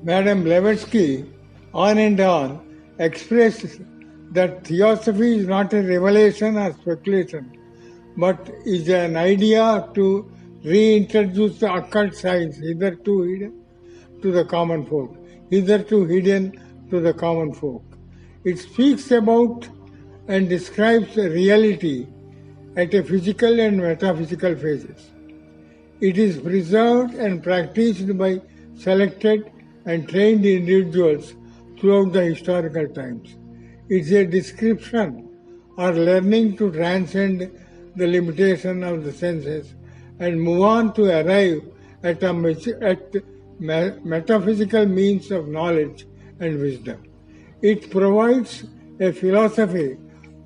Madame Blavatsky, on and on, expressed that theosophy is not a revelation or speculation, but is an idea to reintroduce the occult science hitherto hidden to the common folk, hitherto hidden to the common folk. It speaks about and describes reality at a physical and metaphysical phases. It is preserved and practiced by selected and trained individuals throughout the historical times. It is a description or learning to transcend the limitation of the senses and move on to arrive at metaphysical means of knowledge and wisdom. It provides a philosophy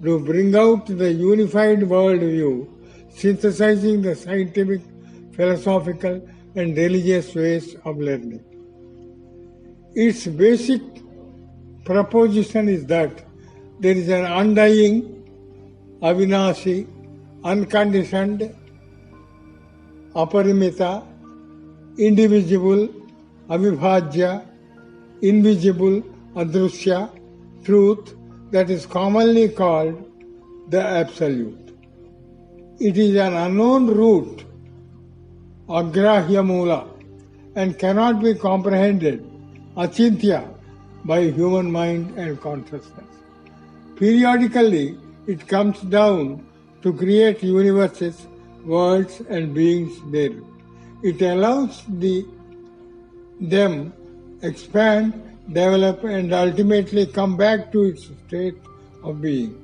to bring out the unified world view, synthesizing the scientific, philosophical, and religious ways of learning. Its basic proposition is that there is an undying, avinashi, unconditioned, aparimita, indivisible, avibhajya, invisible, adrusya, truth that is commonly called the Absolute. It is an unknown root, agrahya mula, and cannot be comprehended, achintya, by human mind and consciousness. Periodically, it comes down to create universes, worlds, and beings there. It allows them expand, develop, and ultimately come back to its state of being.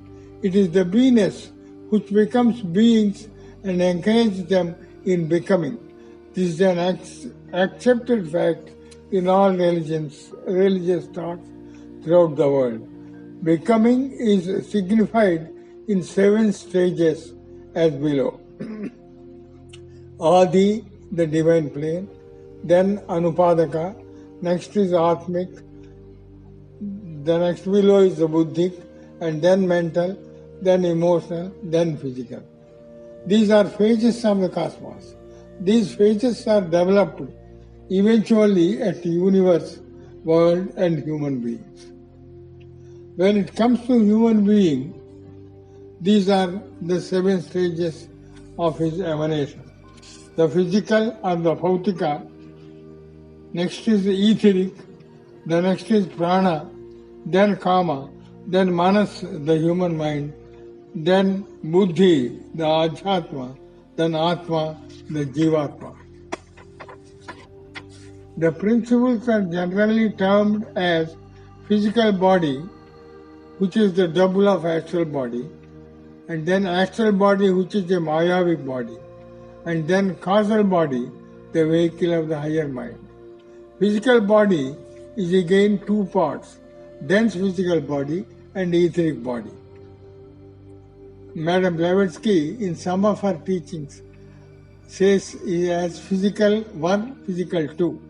It is the beingness which becomes beings and encourages them in becoming. This is an accepted fact in all religious thoughts throughout the world. Becoming is signified in 7 stages as below. Adi, the divine plane, then Anupadaka, next is Atmik, the next below is the Buddhic, and then mental, then emotional, then physical. These are phases of the cosmos. These phases are developed eventually at universe, world, and human beings. When it comes to human being, these are the 7 stages of his emanation. The physical or the bhautika, next is the etheric, the next is prana, then kama, then manas, the human mind, then buddhi, the adhyatma, then atma, the jivatma. The principles are generally termed as physical body, which is the double of astral body, and then astral body, which is a mayavic body, and then causal body, the vehicle of the higher mind. Physical body is again 2 parts, dense physical body and etheric body. Madame Blavatsky, in some of her teachings, says it as physical 1, physical 2.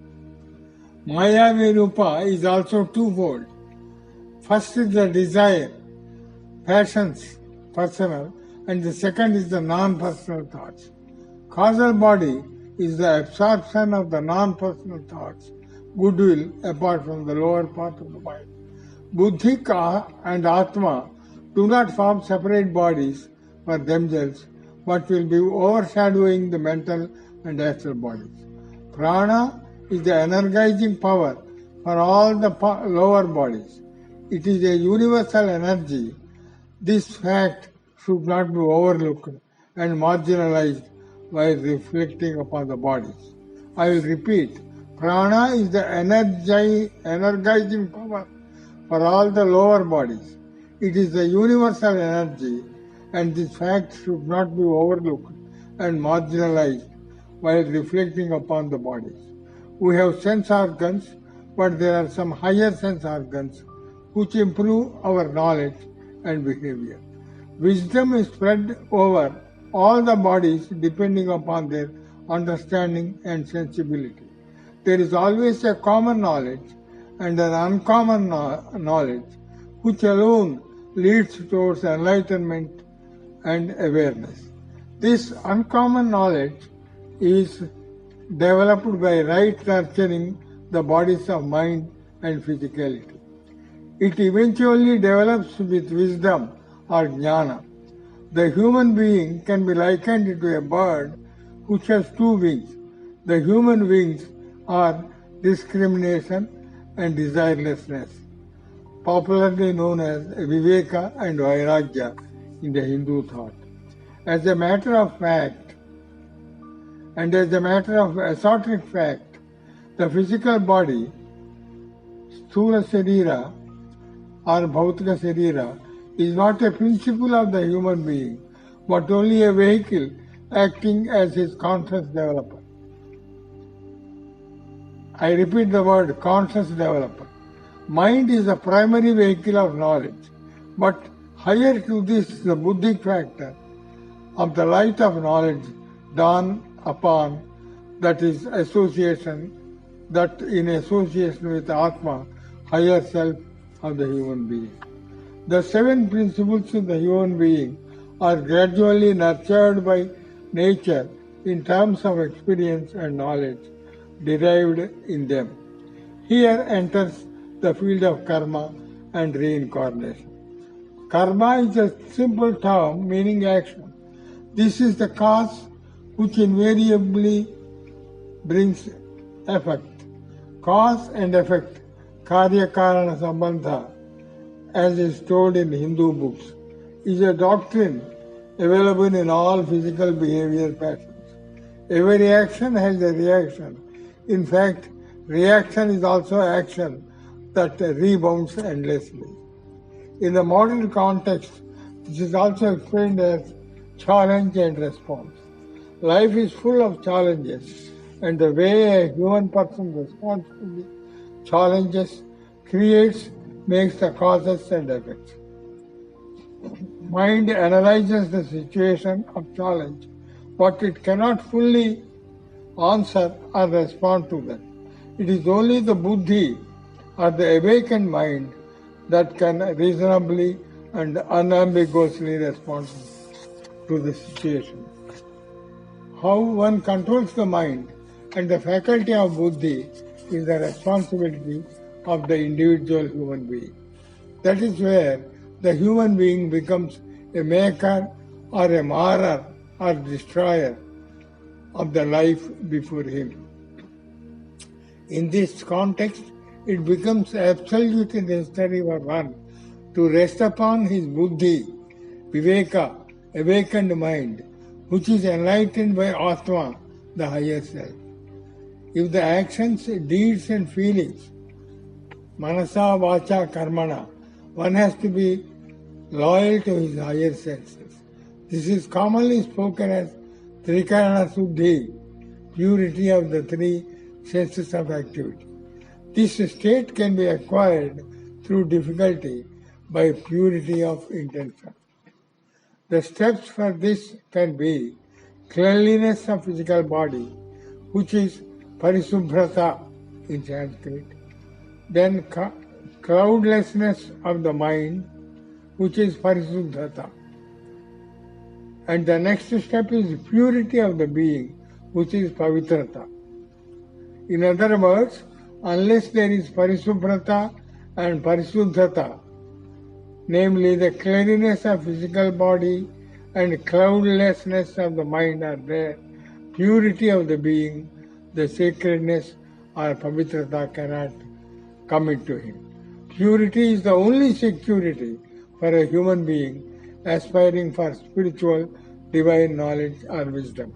Maya Rupa is also twofold. First is the desire, passions, personal, and the second is the non-personal thoughts. Causal body is the absorption of the non-personal thoughts, goodwill, apart from the lower part of the mind. Buddhika and Atma do not form separate bodies for themselves, but will be overshadowing the mental and astral bodies. Prana is the energizing power for all the lower bodies. It is a universal energy. This fact should not be overlooked and marginalized while reflecting upon the bodies. I will repeat, prana is the energizing power for all the lower bodies. It is the universal energy, and this fact should not be overlooked and marginalized while reflecting upon the bodies. We have sense organs, but there are some higher sense organs which improve our knowledge and behavior. Wisdom is spread over all the bodies depending upon their understanding and sensibility. There is always a common knowledge and an uncommon knowledge which alone leads towards enlightenment and awareness. This uncommon knowledge is developed by right nurturing the bodies of mind and physicality. It eventually develops with wisdom or jnana. The human being can be likened to a bird which has two wings. The human wings are discrimination and desirelessness, popularly known as Viveka and Vairagya in the Hindu thought. As a matter of fact, and as a matter of esoteric fact, the physical body, Sthula Sharira or Bhautika Sharira, is not a principle of the human being, but only a vehicle acting as his conscious developer. I repeat the word conscious developer. Mind is the primary vehicle of knowledge, but higher to this, the buddhic factor of the light of knowledge dawn upon, that is association, that in association with Atma, higher self of the human being. The seven principles of the human being are gradually nurtured by nature in terms of experience and knowledge derived in them. Here enters the field of karma and reincarnation. Karma is a simple term meaning action. This is the cause which invariably brings effect. Cause and effect, karya karana sambandha, as is told in Hindu books, is a doctrine available in all physical behavior patterns. Every action has a reaction. In fact, reaction is also action that rebounds endlessly. In the modern context, this is also explained as challenge and response. Life is full of challenges, and the way a human person responds to the challenges makes the causes and effects. Mind analyzes the situation of challenge, but it cannot fully answer or respond to them. It is only the buddhi or the awakened mind that can reasonably and unambiguously respond to the situation. How one controls the mind and the faculty of buddhi is the responsibility of the individual human being. That is where the human being becomes a maker or a marrer or destroyer of the life before him. In this context, it becomes absolutely necessary for one to rest upon his buddhi, viveka, awakened mind, which is enlightened by Atma, the higher self. If the actions, deeds and feelings, manasa, vacha, karmana, one has to be loyal to his higher senses. This is commonly spoken as trikarana suddhi, purity of the three senses of activity. This state can be acquired through difficulty by purity of intention. The steps for this can be cleanliness of physical body, which is parisubhrata in Sanskrit, then cloudlessness of the mind, which is parisuddhata, and the next step is purity of the being, which is pavitrata. In other words, unless there is parisubhrata and parisuddhata, namely the cleanliness of physical body and cloudlessness of the mind are there, purity of the being, the sacredness or pavitrata cannot come into him. Purity is the only security for a human being aspiring for spiritual, divine knowledge or wisdom.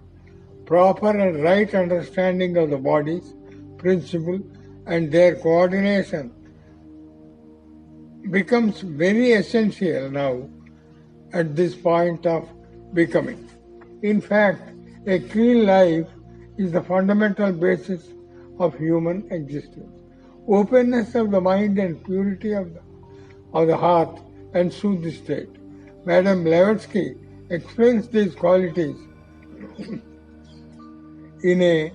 Proper and right understanding of the bodies, principle, and their coordination becomes very essential now at this point of becoming. In fact, a clean life is the fundamental basis of human existence. Openness of the mind and purity of the heart ensue this state. Madame Blavatsky explains these qualities in a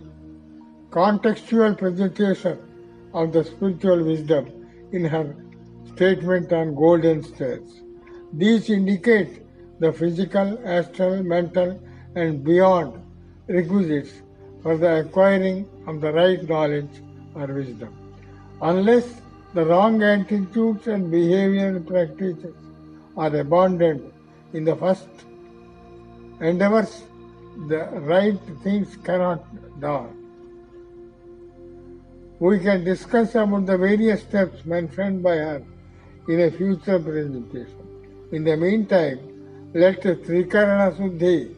contextual presentation of the spiritual wisdom in her statement on golden stairs. These indicate the physical, astral, mental, and beyond requisites for the acquiring of the right knowledge or wisdom. Unless the wrong attitudes and behavioral practices are abandoned in the first endeavors, the right things cannot dawn. We can discuss about the various steps mentioned by her in a future presentation. In the meantime, let Trikarana Suddhi,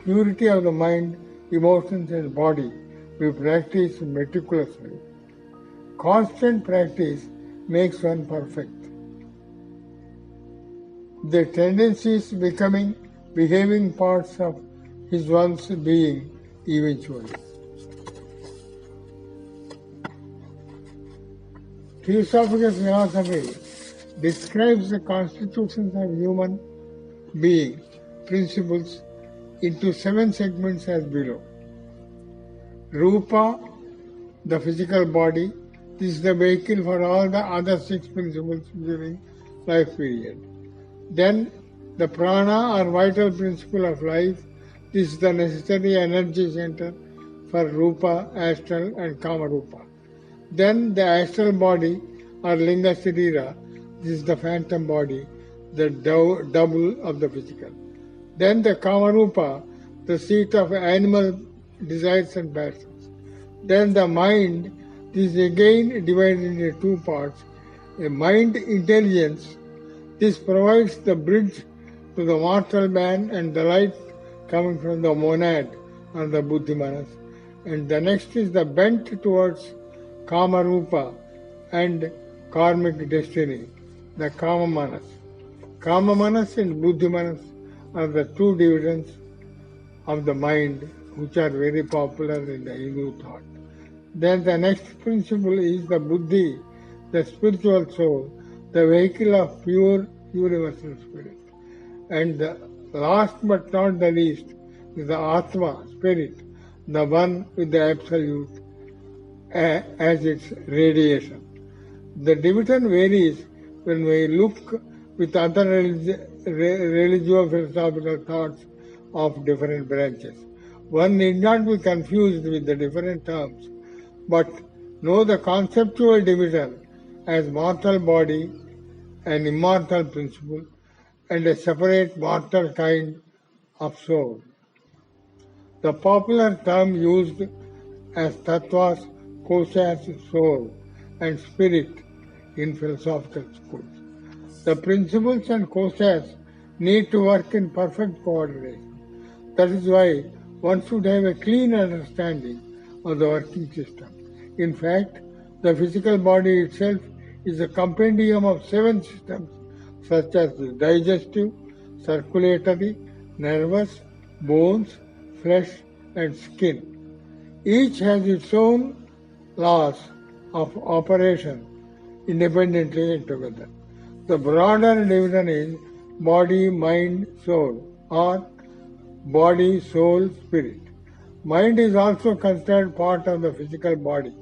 purity of the mind, emotions and body, be practiced meticulously. Constant practice makes one perfect. The tendencies behaving parts of his one's being eventually. Theosophical philosophy describes the constitutions of human being principles into 7 segments as below. Rupa, the physical body, this is the vehicle for all the other 6 principles during life period. Then the prana or vital principle of life, this is the necessary energy center for rupa, astral and kama rupa. Then the astral body or linga sarira, this is the phantom body, the double of the physical. Then the kama rupa, the seat of animal desires and passions. Then the mind, this is again divided into 2 parts. A mind intelligence, this provides the bridge to the mortal man and the light coming from the monad or the buddhimanas. And the next is the bent towards kama rupa and karmic destiny, the kama manas. Kama manas and buddhi manas are the 2 divisions of the mind which are very popular in the Hindu thought. Then the next principle is the buddhi, the spiritual soul, the vehicle of pure universal spirit. And the last but not the least is the atma, spirit, the one with the absolute as its radiation. The division varies when we look with other religio-philosophical thoughts of different branches. One need not be confused with the different terms, but know the conceptual division as mortal body, an immortal principle, and a separate mortal kind of soul. The popular term used as tattvas, koshas, soul, and spirit in philosophical schools. The principles and koshas need to work in perfect coordination. That is why one should have a clean understanding of the working system. In fact, the physical body itself is a compendium of 7 systems such as digestive, circulatory, nervous, bones, flesh and skin. Each has its own laws of operation independently and together. The broader division is body, mind, soul, or body, soul, spirit. Mind is also considered part of the physical body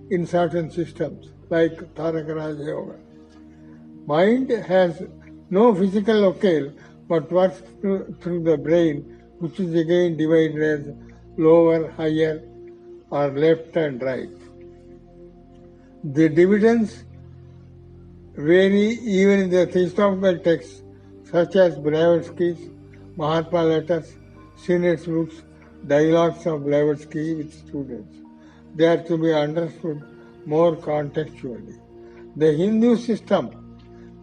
in certain systems like Taraka Raja Yoga. Mind has no physical locale but works through the brain, which is again divided as lower, higher, or left and right. The divisions vary even in the theosophical texts such as Blavatsky's, Mahatma letters, Sinet's books, dialogues of Blavatsky with students. They are to be understood more contextually. The Hindu system,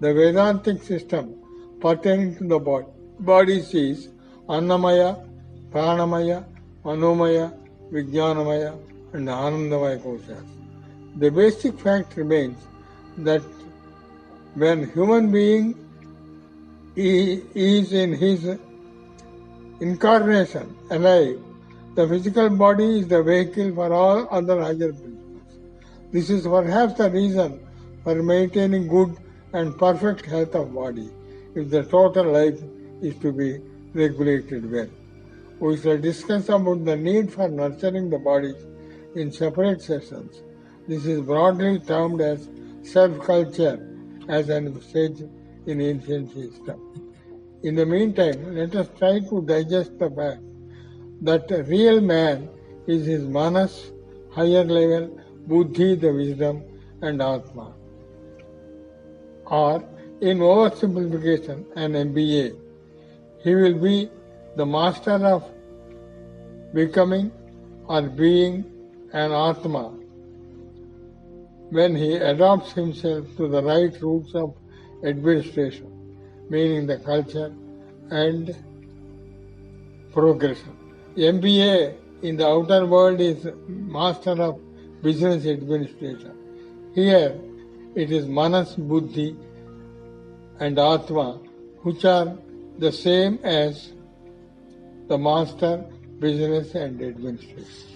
the Vedantic system pertaining to the body sees Annamaya, Pranamaya, Manomaya, Vijnanamaya and Anandamaya koshas. The basic fact remains that when human being is in his incarnation alive, the physical body is the vehicle for all other higher principles. This is perhaps the reason for maintaining good and perfect health of body, if the total life is to be regulated well. We shall discuss about the need for nurturing the body in separate sessions. This is broadly termed as self-culture as an stage in ancient system. In the meantime, let us try to digest the fact that a real man is his manas, higher level, Buddhi, the wisdom, and Atma. Or, in oversimplification, an MBA. He will be the master of becoming or being an Atma when he adapts himself to the right rules of administration, meaning the culture and progression. MBA in the outer world is master of business administration. Here it is Manas, Buddhi and Atma, which are the same as the master, business and administration.